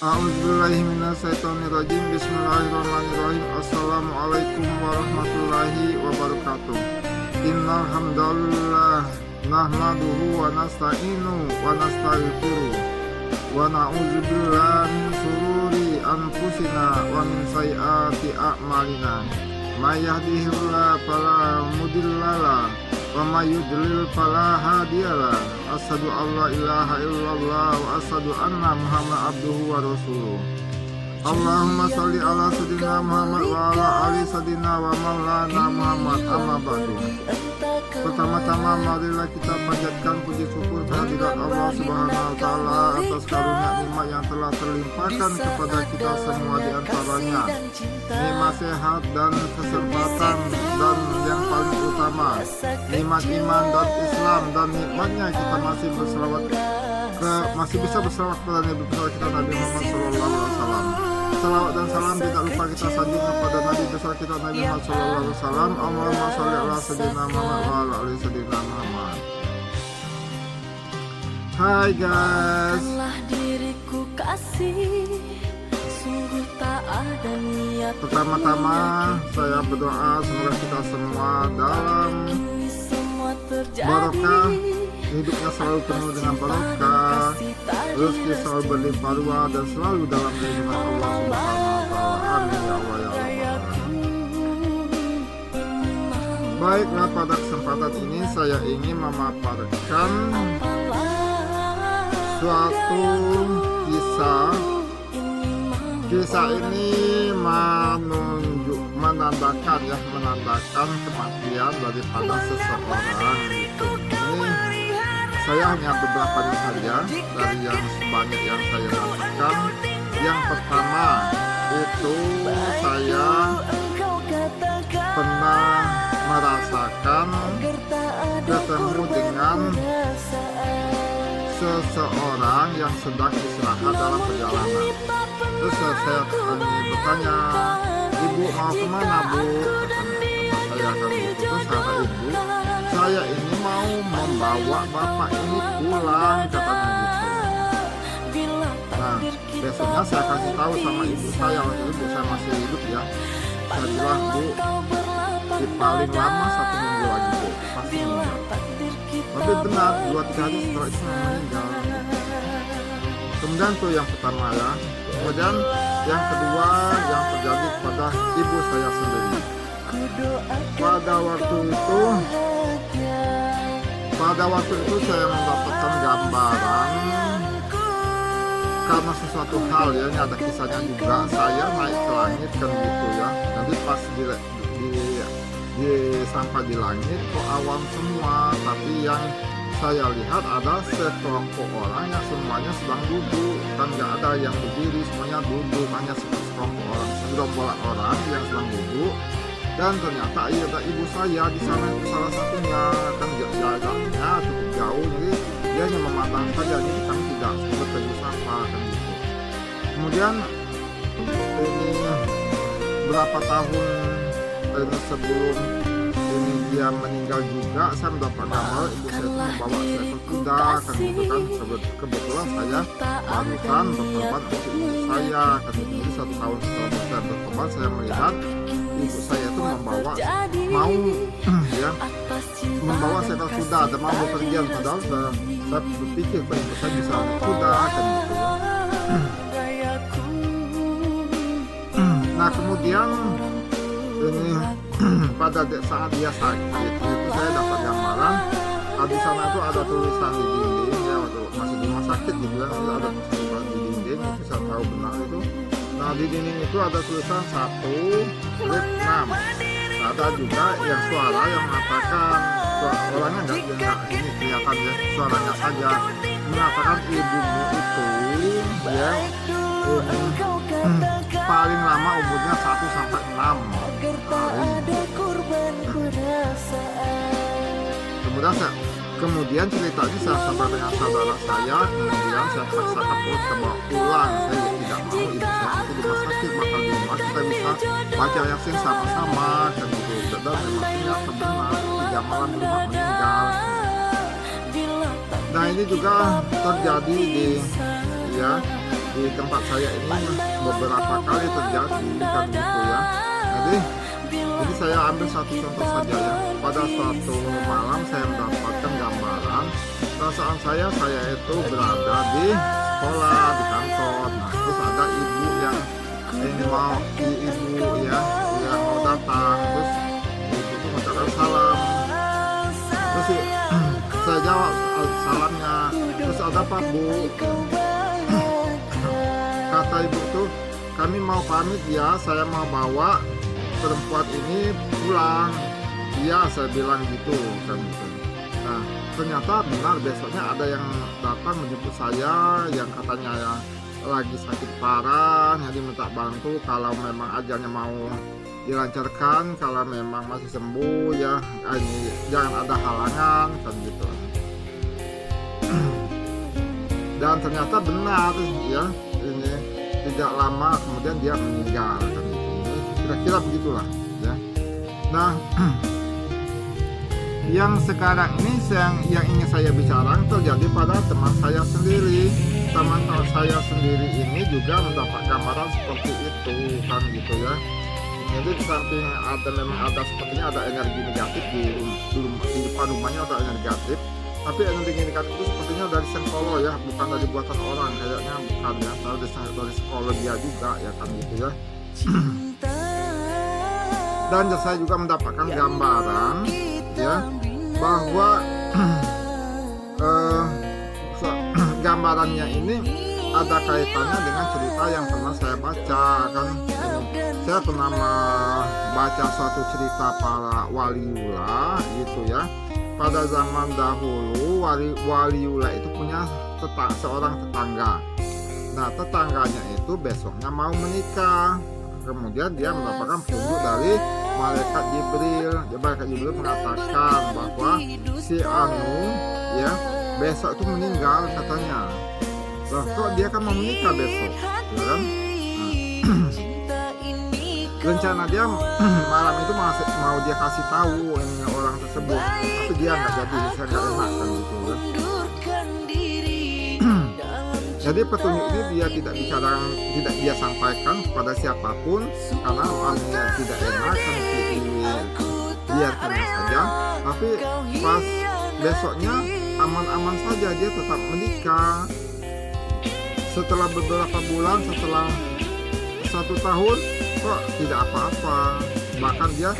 A'udzubillahiminasyaitonirrajim. Bismillahirrahmanirrahim. Assalamualaikum warahmatullahi wabarakatuh. Innal hamdalillah nahmaduhu wa nasta'inu wa nastaghfiruh wa na'udzubillahi min shururi anfusina wa min sayyiati a'malina. May yahdihillahu fala mudhillalah wa may yudlil fala hadiyalah. Asyhadu an la ilaha illallah wa asyhadu anna Muhammadan abduhu wa rasuluh. Allahumma sholli ala sayyidina Muhammad wa ala ali sayyidina wa maulana Muhammad, amma ba'du. Pertama-tama marilah kita panjatkan puji syukur kehadirat Allah Subhanahu wa taala atas karunia nikmat yang telah terlimpahkan kepada kita semua, di antaranya nikmat sehat dan kesempatan, dan yang paling utama nikmat iman dan Islam, dan nikmatnya kita masih bisa berselawat kepada Nabi besar kita Nabi Muhammad SAW. Salawat dan salam tidak lupa kita sanjung kepada Nabi besar kita Nabi Muhammad SAW. Allahumma sholli ala sayyidina Muhammad wa ala ali sayyidina Muhammad. Hai guys, pertama-tama saya berdoa semoga kita semua dalam barokah, hidupnya selalu penuh dengan barokah, rezeki selalu berlimpah ruah, dan selalu dalam lindungan Allah Subhanahu wa taala. Amin ya Allah ya Allah. Baiklah, pada kesempatan ini saya ingin memaparkan suatu kisah. Kisah ini menandakan kematian daripada seseorang gitu. Ini saya hanya beberapa saja dari yang sebanyak yang saya dapatkan. Yang pertama itu saya pernah merasakan ketemu dengan seseorang yang sedang istirahat dalam perjalanan. Terus saya bertanya, "Ibu mau kemana, Bu?" Saya akan gitu. Terus kata ibu, "Saya ini mau membawa bapak ini pulang," katanya gitu. Nah, besoknya saya kasih tahu sama ibu saya, waktu itu saya masih hidup ya. Saya bilang, "Bu, di paling lama 1 minggu lagi, Bu, pasti meninggal." Tapi benar, 2-3 hari setelah itu meninggal. Kemudian itu yang pertama ya. Kemudian yang kedua yang terjadi pada ibu saya sendiri. Pada waktu itu saya mendapatkan gambaran karena sesuatu hal ya, ini ada kisahnya juga. Saya naik ke langit kan gitu ya. Nanti pas sampai di langit kok awan semua, tapi yang saya lihat ada sekelompok orang yang semuanya sedang duduk, kan nggak ada yang berdiri, semuanya duduk, hanya sekelompok orang yang sedang duduk. Dan ternyata ada ibu saya di sana, itu salah satunya, kan jaraknya cukup jauh, jadi dia hanya memandang saja, jadi kami tidak bertegur sapa kan gitu. Kemudian ini berapa tahun sebelum ini dia meninggal juga, saya mendapat kabar ibu saya itu membawa seekor kuda kan gitu kan. Kebetulan saya barusan berkorban untuk ibu saya kan gitu. Jadi 1 tahun setelah saya berkorban, saya melihat ibu saya itu membawa seekor kuda dan mau bepergian, padahal saya berpikir bahwa ibu saya bisa naik kuda kan gitu. Nah kemudian ini pada saat dia sakit itu saya dapat gambaran, di sana itu ada tulisan di dinding ya, waktu masih di rumah sakit dibilang ada tulisan di dinding, itu saya tahu benar itu. Nah di dinding itu ada tulisan 1/6. Ada juga yang suara yang mengatakan, orangnya nggak ini kelihatan ya, suaranya saja mengatakan ibumu itu ya paling lama umurnya 1-6 hari. Kemudian ceritanya saya sampai dengan saudara saya, kemudian saya paksa ke pulang. Saya tidak mau ibu saya itu di rumah sakit, maka di rumah kita bisa baca Yasin sama-sama kan gitu. Dan memangnya benar 3 malam di rumah meninggal. Nah ini juga terjadi di ya di tempat saya ini beberapa kali terjadi kan gitu ya. Jadi saya ambil satu contoh saja ya. Pada suatu malam saya mendapatkan gambaran perasaan saya itu berada di sekolah, di kantor. Nah, terus ada ibu yang ini mau ibu ya yang mau datang, terus ibu itu mengucapkan salam. Terus saya jawab salamnya, terus ada apa Bu? Kata ibu tuh, kami mau pamit ya, saya mau bawa perempuan ini pulang. Iya, saya bilang gitu kan gitu. Nah, ternyata benar besoknya ada yang datang menjemput saya yang katanya ya lagi sakit parah, yang diminta bantu kalau memang ajalnya mau dilancarkan, kalau memang masih sembuh ya ini jangan ada halangan kan gitu. Dan ternyata benar ya, ini tidak lama kemudian dia meninggal kan gitu. Kira-kira begitulah ya. Nah, yang sekarang ini yang ingin saya bicarakan terjadi pada teman saya sendiri. Teman saya sendiri ini juga mendapat gambaran seperti itu kan gitu ya. Jadi di samping memang ada sepertinya ada energi negatif di depan rumahnya, ada energi negatif. Tapi energi negatif itu sepertinya dari Sengkolo ya, bukan dari buatan orang, kayaknya bukan ya, dari Sengkolo dia juga ya kan gitu ya. Dan saya juga mendapatkan gambaran ya bahwa gambarannya ini ada kaitannya dengan cerita yang pernah saya baca kan. Saya pernah membaca suatu cerita para waliullah gitu ya. Pada zaman dahulu waliullah itu punya seorang tetangga. Nah, tetangganya itu besoknya mau menikah. Kemudian dia mendapatkan petunjuk dari malaikat Jibril. Malaikat Jibril mengatakan bahwa si Anu ya besok itu meninggal katanya. Loh, kok dia kan mau menikah besok, ya kan? Rencana dia malam itu mau dia kasih tahu ini orang tersebut, tapi dia nggak jadi, saya nggak enak kan gitu kan. Jadi petunjuk ini dia tidak dia sampaikan kepada siapapun karena orangnya tidak enak kan, biarkannya saja. Tapi pas besoknya aman-aman saja, dia tetap menikah. Setelah beberapa bulan, setelah 1 tahun, kok tidak apa-apa. Bahkan dia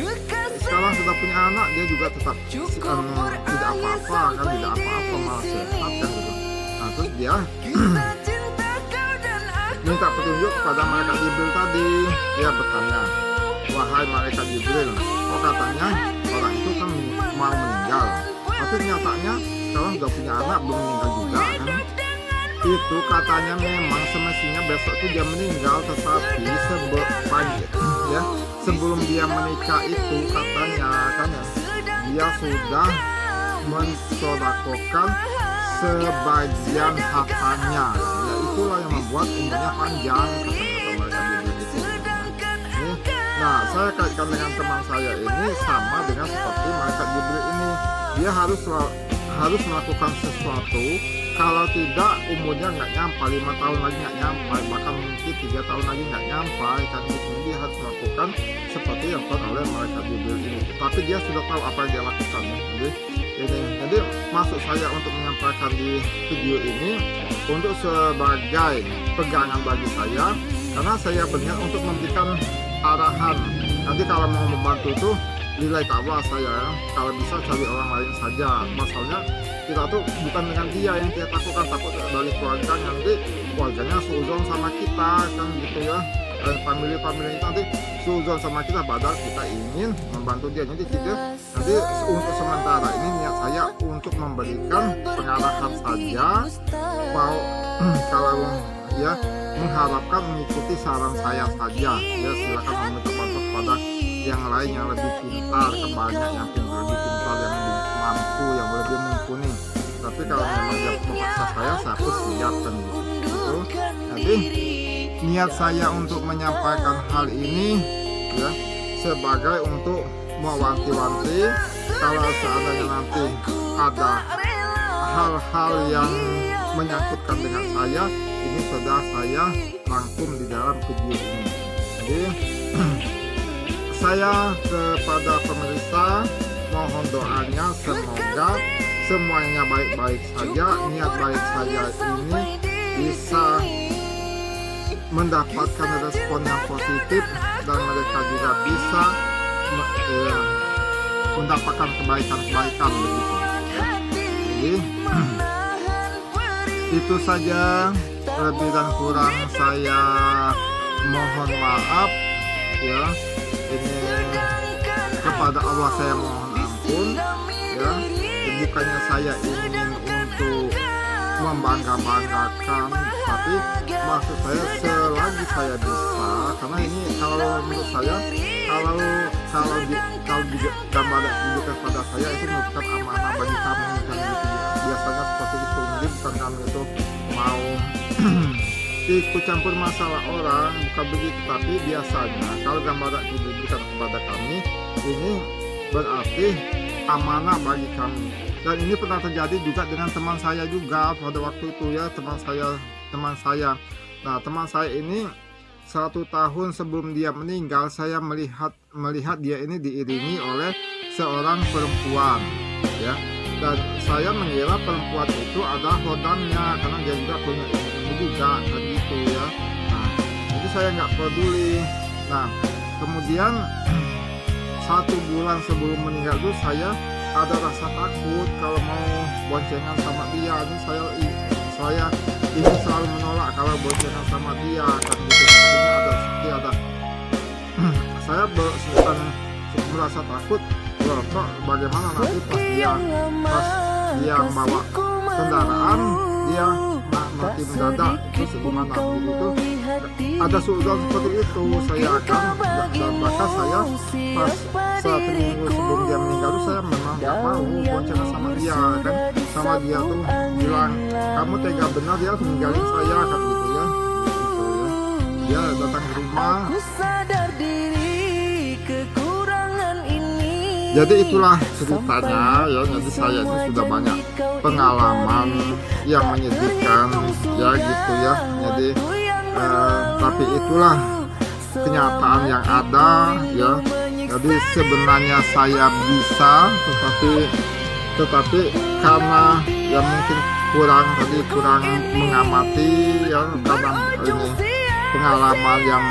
sekarang sudah punya anak, dia juga tetap tidak apa-apa kan, tidak apa-apa, malah sehat kan gitu. Nah, terus dia minta petunjuk kepada malaikat Jibril tadi. Dia bertanya, wahai malaikat Jibril, kok katanya orang itu kan mau meninggal, tapi nyatanya sekarang sudah punya anak, belum meninggal juga kan. Itu katanya memang semestinya besok itu dia meninggal, tetapi sebelum dia menikah itu katanya kan ya, dia sudah mensodakokan sebagian hartanya. Ya itulah yang membuat umurnya panjang kata mereka begitu. Nah, saya kaitkan dengan teman saya ini sama dengan seperti malaikat Jibril ini. Dia harus melakukan sesuatu, kalau tidak umurnya nggak nyampe, 5 tahun lagi nggak nyampe, bahkan mungkin 3 tahun lagi nggak nyampe kan gitu. Dia harus melakukan seperti yang dilakukan oleh malaikat Jibril ini, tapi dia sudah tahu apa yang dia lakukan. Jadi maksud saya untuk menyampaikan di video ini untuk sebagai pegangan bagi saya, karena saya berniat untuk memberikan arahan. Nanti kalau mau membantu itu lillahi ta'ala saya, kalau bisa cari orang lain saja. Masalahnya kita tuh bukan dengan dia yang kita takutkan, takut dari keluarga, nanti keluarganya seuzon sama kita kan gitu ya. Family itu nanti seuzon sama kita, padahal kita ingin membantu dia. Jadi nanti untuk sementara ini niat saya untuk memberikan pengarahan saja, mau kalau ya mengharapkan mengikuti saran saya saja ya, silakan meminta bantuan kepada yang lain yang lebih pintar, banyak yang lebih pintar, yang lebih mampu, yang lebih mumpuni. Tapi kalau memang dia memaksa saya pun siapkan gitu. Jadi niat saya untuk menyampaikan hal ini ya sebagai untuk mewanti-wanti kalau seandainya nanti ada hal-hal yang menyangkutkan dengan saya, ini sudah saya rangkum di dalam video ini. Jadi saya kepada pemirsa mohon doanya semoga semuanya baik-baik saja, niat baik saya ini bisa mendapatkan respon yang positif dan mereka juga bisa mendapatkan kebaikan-kebaikan begitu. Jadi itu saja, lebih dan kurang saya mohon maaf ya. Ini kepada Allah saya mohon ampun ya. Bukannya saya ingin untuk membangga-banggakan, tapi maksud saya selagi saya bisa, karena ini kalau menurut saya kalau gambar tunjukkan pada saya itu merupakan amanah bagi kami kan gitu. Biasanya seperti itu, jadi bukan kami itu mau ikut campur masalah orang, bukan begitu, tapi biasanya kalau gambar diberikan kepada kami ini berarti amanah bagi kami. Dan ini pernah terjadi juga dengan teman saya juga pada waktu itu ya, teman saya. Nah, teman saya ini 1 tahun sebelum dia meninggal, saya melihat dia ini diiringi oleh seorang perempuan ya. Dan saya mengira perempuan itu adalah hodamnya karena dia juga punya ilmu juga kan gitu ya. Nah, jadi saya nggak peduli. Nah, kemudian 1 bulan sebelum meninggal itu saya ada rasa takut kalau mau boncengan sama dia. Ini saya ini selalu menolak kalau boncengan sama dia kan gitu. Ada saya merasa takut loh, kok bagaimana nanti pas dia bawa kendaraan dia mati mendadak itu segimana gitu. Ada suudon seperti itu saya akan, dan bahkan saya pas 1 minggu sebelum dia meninggal itu saya memang gak mau boncengan sama dia kan. Sama dia tuh bilang, kamu tega benar ya meninggalin saya kan gitu ya. Dia datang ke rumah. Jadi itulah ceritanya ya. Jadi saya itu sudah banyak pengalaman yang menyedihkan ya gitu ya. Jadi tapi itulah kenyataan yang ada ya. Jadi sebenarnya saya bisa, tetapi karena ya mungkin kurang mengamati ya, karena ini pengalaman yang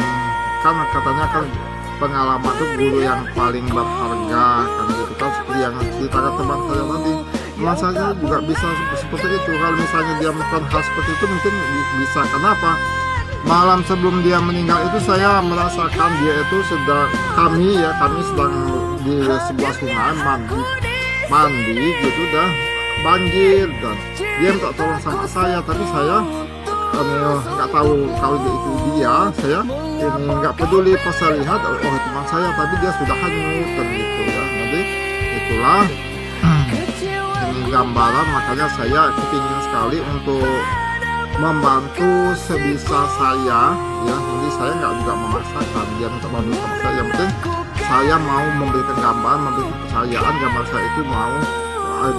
kan katanya kan pengalaman itu guru yang paling berharga kan gitu kan, seperti yang ceritakan teman saya tadi. Teman saya juga bisa seperti itu. Kalau misalnya dia melakukan hal seperti itu mungkin bisa. Kenapa? Malam sebelum dia meninggal itu saya merasakan dia itu kami sedang di sebuah sungai mandi gitu, dah banjir dan dia minta tolong sama saya, tapi saya nggak tahu kalau itu dia. Saya ini nggak peduli, pas saya lihat teman saya, tapi dia sudah hanyut kan gitu ya. Jadi itulah ini gambaran, makanya saya kepingin sekali untuk membantu sebisa saya ya. Jadi saya nggak juga memaksakan dia minta bantu sama saya, yang penting saya mau memberikan gambaran, memberikan kepercayaan gambar saya itu mau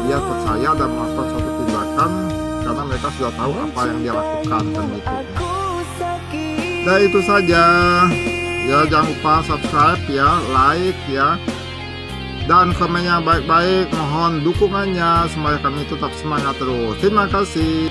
dia percaya dan melakukan suatu tindakan karena mereka sudah tahu apa yang dia lakukan kan gitu. Nah itu saja ya, jangan lupa subscribe ya, like ya, dan komennya baik-baik. Mohon dukungannya supaya kami tetap semangat terus. Terima kasih.